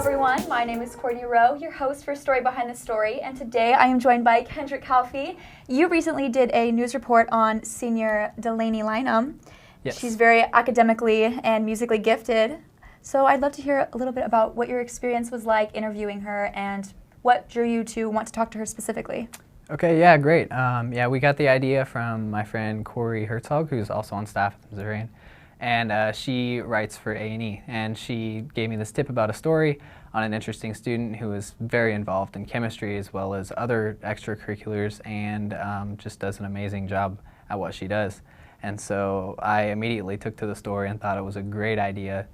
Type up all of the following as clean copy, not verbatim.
everyone, my name is Courtney Rowe, your host for Story Behind the Story, and today I am joined by Kendrick Calfee. You recently did a news report on senior Delaney Lynham. Yes. She's very academically and musically gifted, so I'd love to hear a little bit about what your experience was like interviewing her and what drew you to want to talk to her specifically. Okay, yeah, great. We got the idea from my friend Corey Herzog, who's also on staff at the Missourian. And she writes for A&E, and she gave me this tip about a story on an interesting student who is very involved in chemistry as well as other extracurriculars, and just does an amazing job at what she does. And so I immediately took to the story and thought it was a great idea,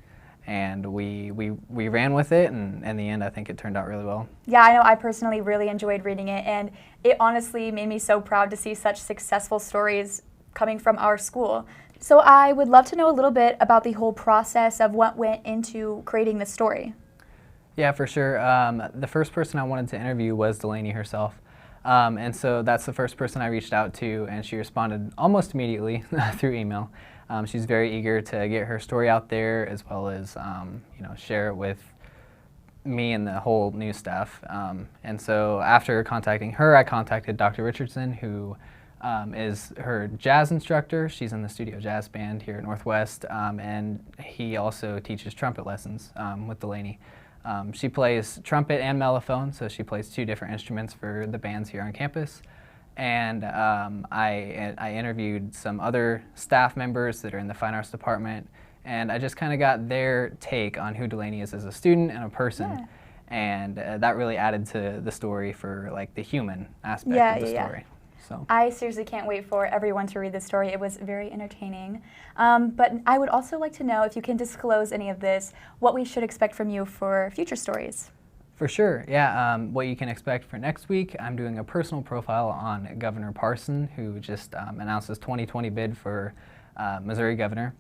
and we ran with it, and in the end I think it turned out really well. Yeah, I know I personally really enjoyed reading it, and it honestly made me so proud to see such successful stories coming from our school. So I would love to know a little bit about the whole process of what went into creating this story. Yeah, for sure. The first person I wanted to interview was Delaney herself. And so that's the first person I reached out to, and she responded almost immediately through email. She's very eager to get her story out there as well as share it with me and the whole news staff. And so after contacting her, I contacted Dr. Richardson, who is her jazz instructor. She's in the studio jazz band here at Northwest, and he also teaches trumpet lessons with Delaney. She plays trumpet and mellophone, so she plays two different instruments for the bands here on campus. And I interviewed some other staff members that are in the fine arts department, and I just kind of got their take on who Delaney is as a student and a person. Yeah. And that really added to the story for like the human aspect of the story. So. I seriously can't wait for everyone to read this story. It was very entertaining. But I would also like to know, if you can disclose any of this, what we should expect from you for future stories. For sure, yeah. What you can expect for next week, I'm doing a personal profile on Governor Parson, who just announced his 2020 bid for Missouri governor.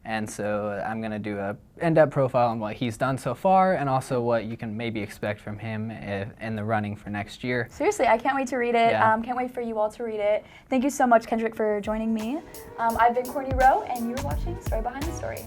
And so I'm going to do a in-depth profile on what he's done so far, and also what you can maybe expect from him in the running for next year. Seriously, I can't wait to read it. Yeah. Can't wait for you all to read it. Thank you so much, Kendrick, for joining me. I've been Courtney Rowe, and you're watching Story Behind the Story.